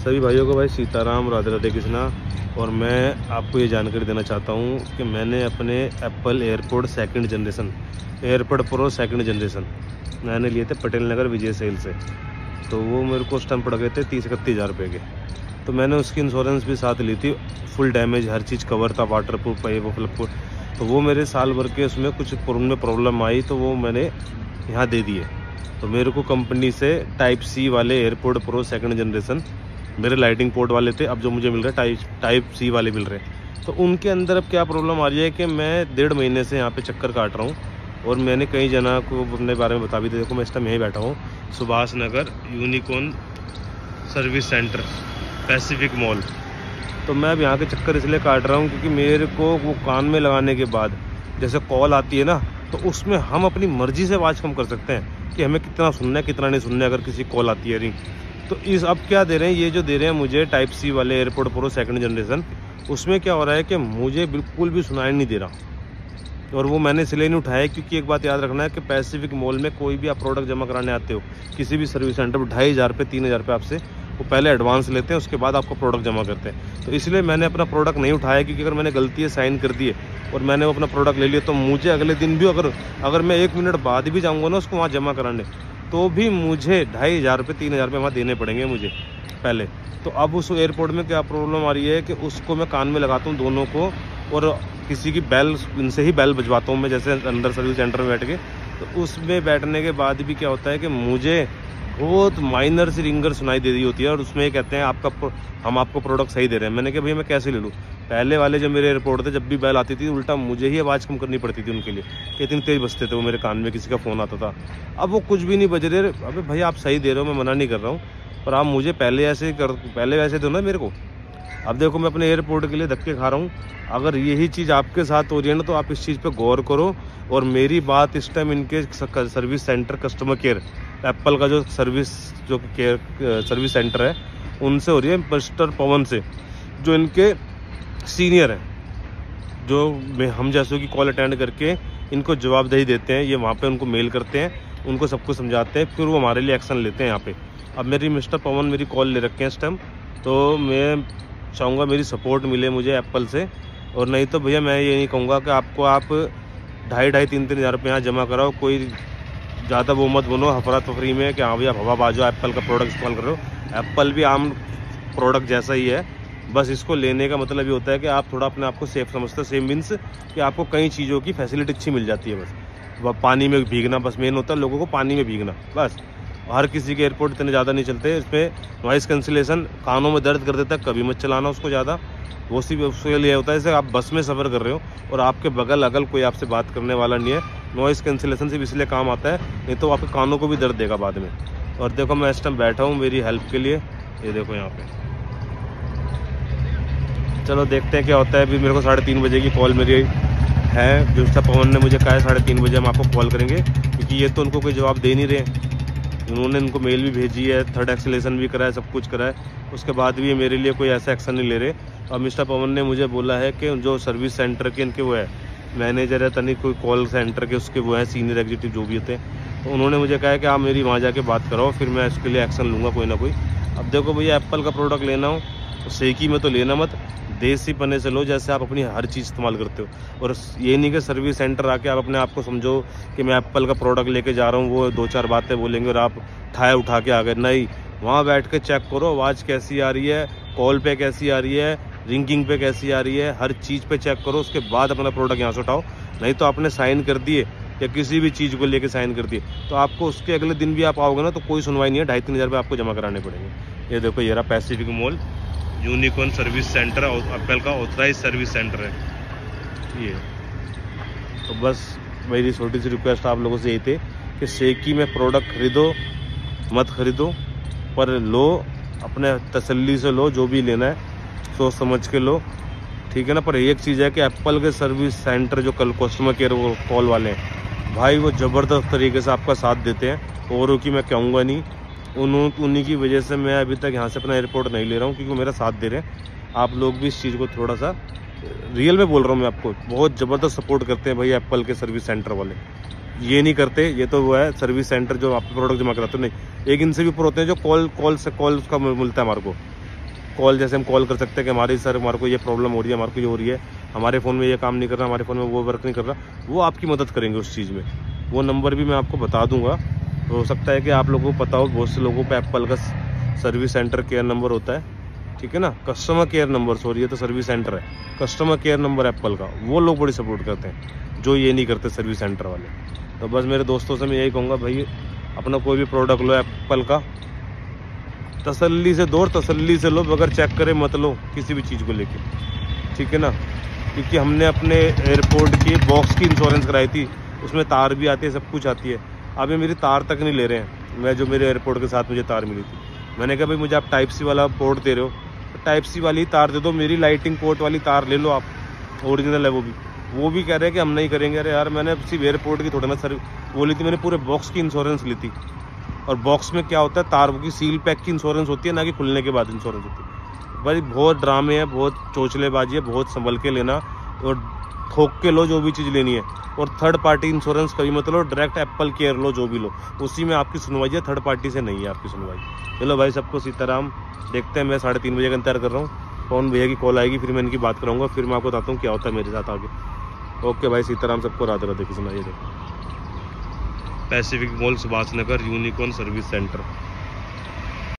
सभी भाइयों को भाई सीताराम, राधे राधे कृष्णा। और मैं आपको ये जानकारी देना चाहता हूँ कि मैंने अपने Apple AirPod second generation, AirPod pro second generation मैंने लिए थे पटेल नगर विजय सेल से। तो वो मेरे को उस टाइम पड़ गए थे 30-31 हज़ार रुपये के। तो मैंने उसकी इंश्योरेंस भी साथ ली थी, फुल डैमेज हर चीज़ कवर था, वाटर प्रूफ है वो फ्लप। तो वो मेरे साल भर के उसमें कुछ प्रॉब्लम आई तो वो मैंने यहाँ दे दिए। तो मेरे को कंपनी से टाइप सी वाले एयरपोड प्रो सेकंड जनरेशन, मेरे लाइटिंग पोर्ट वाले थे, अब जो मुझे मिल रहा है टाइप सी वाले मिल रहे हैं। तो उनके अंदर अब क्या प्रॉब्लम आ रही है कि मैं 1.5 महीने से यहाँ पे चक्कर काट रहा हूँ और मैंने कई जना को अपने बारे में बता भी दिया। देखो मैं इस टाइम यहीं बैठा हूँ, Subhash Nagar Unicorn service centre Pacific Mall. तो मैं अब यहाँ के चक्कर इसलिए काट रहा हूँ क्योंकि मेरे को वो कान में लगाने के बाद जैसे कॉल आती है ना, तो उसमें हम अपनी मर्जी से आवाज़ कम कर सकते हैं कि हमें कितना सुनना है कितना नहीं सुनना है। अगर किसी कॉल आती है रिंग, तो इस अब क्या दे रहे हैं, ये जो दे रहे हैं मुझे टाइप सी वाले एयरपोड प्रो सेकंड जनरेशन, उसमें क्या हो रहा है कि मुझे बिल्कुल भी सुनाई नहीं दे रहा। और वो मैंने इसलिए नहीं उठाया क्योंकि एक बात याद रखना है कि पैसिफिक मॉल में कोई भी आप प्रोडक्ट जमा कराने आते हो किसी भी सर्विस सेंटर पर 2,500 रुपये 3,000 रुपये आपसे वो पहले एडवांस लेते हैं, उसके बाद आपको प्रोडक्ट जमा करते हैं। तो इसलिए मैंने अपना प्रोडक्ट नहीं उठाया क्योंकि अगर मैंने गलती से साइन कर दिए और मैंने वो अपना प्रोडक्ट ले लिया तो मुझे अगले दिन भी अगर मैं 1 मिनट बाद भी जाऊँगा ना उसको वहाँ जमा कराने, तो भी मुझे 2,500 रुपये 3,000 रुपये वहाँ देने पड़ेंगे मुझे पहले। तो अब उस एयरपोर्ट में क्या प्रॉब्लम आ रही है कि उसको मैं कान में लगाता हूँ दोनों को, और किसी की बैल, इनसे ही बैल बजवाता हूँ मैं, जैसे अंदर सर्विस सेंटर में बैठ के। तो उसमें बैठने के बाद भी क्या होता है कि मुझे बहुत माइनर सी रिंगर सुनाई दे रही होती है और उसमें कहते हैं हम आपको प्रोडक्ट सही दे रहे हैं। मैंने कहा भैया मैं कैसे ले लूँ। पहले वाले जब मेरे एयरपोर्ट थे, जब भी बैल आती थी उल्टा मुझे ही आवाज़ कम करनी पड़ती थी उनके लिए कि इतनी तेज़ बजते थे वो मेरे कान में, किसी का फ़ोन आता था। अब वो कुछ भी नहीं बज रहे। अबे भाई आप सही दे रहे हो, मैं मना नहीं कर रहा हूँ, पर आप मुझे पहले वैसे दो ना मेरे को। अब देखो मैं अपने एयरपोर्ट के लिए धक्के खा रहा हूँ। अगर यही चीज़ आपके साथ हो रही है ना, तो आप इस चीज़ पे गौर करो। और मेरी बात इस टाइम इनके service centre customer care, Apple का जो सर्विस सर्विस सेंटर है उनसे हो रही है, मिस्टर पवन से, जो इनके सीनियर हैं, जो हम जैसों की कॉल अटेंड करके इनको जवाबदेही देते हैं। ये वहाँ पे उनको मेल करते हैं, उनको सब कुछ समझाते हैं, फिर वो हमारे लिए एक्शन लेते हैं यहाँ पे। अब मेरी मिस्टर पवन मेरी कॉल ले रखे हैं इस टाइम, तो मैं चाहूँगा मेरी सपोर्ट मिले मुझे एप्पल से। और नहीं तो भैया मैं ये नहीं कहूँगा कि आप 2,500-3,000 हज़ार रुपये यहाँ जमा कराओ। कोई ज़्यादा वो मत बनो हफरा तफरी में कि हाँ भैया हवा बाजो एप्पल का प्रोडक्ट इस्तेमाल कर रहे हो। एप्पल भी आम प्रोडक्ट जैसा ही है, बस इसको लेने का मतलब ये होता है कि आप थोड़ा अपने आप को सेफ समझते हो। सेफ मीन्स कि आपको कई चीज़ों की फैसिलिटी अच्छी मिल जाती है। बस वह पानी में भीगना, बस मेन होता है लोगों को पानी में भीगना बस। हर किसी के एयरपोर्ट इतने ज़्यादा नहीं चलते। इसमें नॉइज़ कैंसिलेशन कानों में दर्द कर देता है, कभी मत चलाना उसको ज़्यादा। वो उसके लिए होता है जैसे आप बस में सफ़र कर रहे हो और आपके बगल अगल कोई आपसे बात करने वाला नहीं है। नॉइज़ कैंसिलेशन सिर्फ इसलिए काम आता है, नहीं तो आपके कानों को भी दर्द देगा बाद में। और देखो मैं इस टाइम बैठा हूँ मेरी हेल्प के लिए, ये देखो यहाँ पे। चलो देखते हैं क्या होता है। अभी मेरे को 3:30 बजे की कॉल मेरी है, जो मिस्टर पवन ने मुझे कहा है 3:30 बजे हम आपको कॉल करेंगे, क्योंकि ये तो उनको कोई जवाब दे नहीं रहे। उन्होंने उनको मेल भी भेजी है, थर्ड एक्सीलेशन भी करा है, सब कुछ करा है, उसके बाद भी ये मेरे लिए कोई ऐसा एक्शन नहीं ले रहे। और मिस्टर पवन ने मुझे बोला है कि जो सर्विस सेंटर के इनके वो है मैनेजर है तनी, कोई कॉल सेंटर के उसके वो है सीनियर एग्जीक्यूटिव जो भी होते हैं, तो उन्होंने मुझे कहा है कि आप मेरी वहाँ जाके बात कराओ, फिर मैं इसके लिए एक्शन लूँगा कोई ना कोई। अब देखो भैया एप्पल का प्रोडक्ट लेना हो तो सेकी में तो लेना मत, देसी पन्ने से लो जैसे आप अपनी हर चीज़ इस्तेमाल करते हो। और ये नहीं कि सर्विस सेंटर आके आप अपने आप को समझो कि मैं एप्पल का प्रोडक्ट लेके जा रहा हूँ, वो 2-4 बातें बोलेंगे और आप ठाए उठा के आ गए। नहीं, वहाँ बैठ के चेक करो आवाज़ कैसी आ रही है, कॉल पे कैसी आ रही है, रिंगिंग पे कैसी आ रही है, हर चीज़ पे चेक करो, उसके बाद अपना प्रोडक्ट यहाँ से उठाओ। नहीं तो आपने साइन कर दिए या किसी भी चीज़ को लेके साइन कर दिए तो आपको उसके अगले दिन भी आप आओगे ना तो कोई सुनवाई नहीं है, 2,500-3,000 रुपये आपको जमा कराने पड़ेंगे। ये देखो ये रहा Pacific mall unicorn service centre, Apple का ऑथराइज सर्विस सेंटर है ये। तो बस मेरी छोटी सी रिक्वेस्ट आप लोगों से यही थी कि सेकी में प्रोडक्ट खरीदो मत खरीदो, पर लो अपने तसल्ली से लो, जो भी लेना है सोच समझ के लो, ठीक है ना। पर एक चीज़ है कि एप्पल के सर्विस सेंटर जो कल कस्टमर केयर वो कॉल वाले हैं भाई, वो ज़बरदस्त तरीके से आपका साथ देते हैं। औरों की मैं कहूँगा नहीं, उन्हीं की वजह से मैं अभी तक यहाँ से अपना एयरपोर्ट नहीं ले रहा हूँ, क्योंकि वो मेरा साथ दे रहे हैं। आप लोग भी इस चीज़ को थोड़ा सा रियल में बोल रहा हूँ मैं आपको, बहुत ज़बरदस्त सपोर्ट करते हैं भाई एप्पल के सर्विस सेंटर वाले। ये नहीं करते, ये तो वो है सर्विस सेंटर जो आप प्रोडक्ट जमा कराते हो, नहीं, एक इनसे भी ऊपर होते हैं जो कॉल उसका मिलता है हमारे को, कॉल, जैसे हम कॉल कर सकते हैं कि हमारे सर हमारे को ये प्रॉब्लम हो रही है, हमारे को ये हो रही है, हमारे फ़ोन में ये काम नहीं कर रहा, हमारे फ़ोन में वो वर्क नहीं कर रहा, वो आपकी मदद करेंगे उस चीज़ में। वो नंबर भी मैं आपको बता दूंगा। हो सकता है कि आप लोगों को पता हो, बहुत से लोगों पे एप्पल का सर्विस सेंटर केयर नंबर होता है, ठीक है ना, कस्टमर केयर नंबर, सॉरी ये तो सर्विस सेंटर है, कस्टमर केयर नंबर एप्पल का, वो लोग बड़ी सपोर्ट करते हैं जो ये नहीं करते सर्विस सेंटर वाले। तो बस मेरे दोस्तों से मैं यही कहूँगा, भाई अपना कोई भी प्रोडक्ट लो एप्पल का, तसल्ली से दो और तसल्ली से लो, बगैर चेक करे मत लो किसी भी चीज़ को लेके, ठीक है ना। क्योंकि हमने अपने एयरपोर्ट की बॉक्स की इंश्योरेंस कराई थी, उसमें तार भी आती है, सब कुछ आती है। अभी मेरी तार तक नहीं ले रहे हैं, मैं जो मेरे एयरपोर्ट के साथ मुझे तार मिली थी, मैंने कहा भाई मुझे आप टाइप सी वाला पोर्ट दे रहे हो, तो टाइप सी वाली तार दे दो, मेरी लाइटिंग पोर्ट वाली तार ले लो आप, ओरिजिनल है वो भी कह रहे हैं कि हम नहीं करेंगे। अरे यार मैंने सिर्फ एयरपोर्ट की थोड़ा ना सर वो ली थी, मैंने पूरे बॉक्स की इंश्योरेंस ली थी। और बॉक्स में क्या होता है, तार की सील पैक की इंश्योरेंस होती है, ना कि खुलने के बाद इंश्योरेंस होती है। भाई बहुत ड्रामे हैं, बहुत चोचलेबाजी है, बहुत संभल के लेना और ठोक के लो जो भी चीज़ लेनी है। और थर्ड पार्टी इंश्योरेंस कभी मत लो, डायरेक्ट एप्पल केयर लो, जो भी लो उसी में आपकी सुनवाई है, थर्ड पार्टी से नहीं है आपकी सुनवाई। चलो भाई सबको सीताराम, देखते हैं। मैं 3:30 बजे का इंतजार कर रहा हूँ, कौन भैया की कॉल आएगी, फिर मैं इनकी बात कराऊंगा, फिर मैं आपको बताता हूँ क्या होता है मेरे साथ आगे। ओके भाई सीताराम, सबको राधे राधे। सुनाइए, देखो Pacific mall Subhash Nagar Unicorn service centre.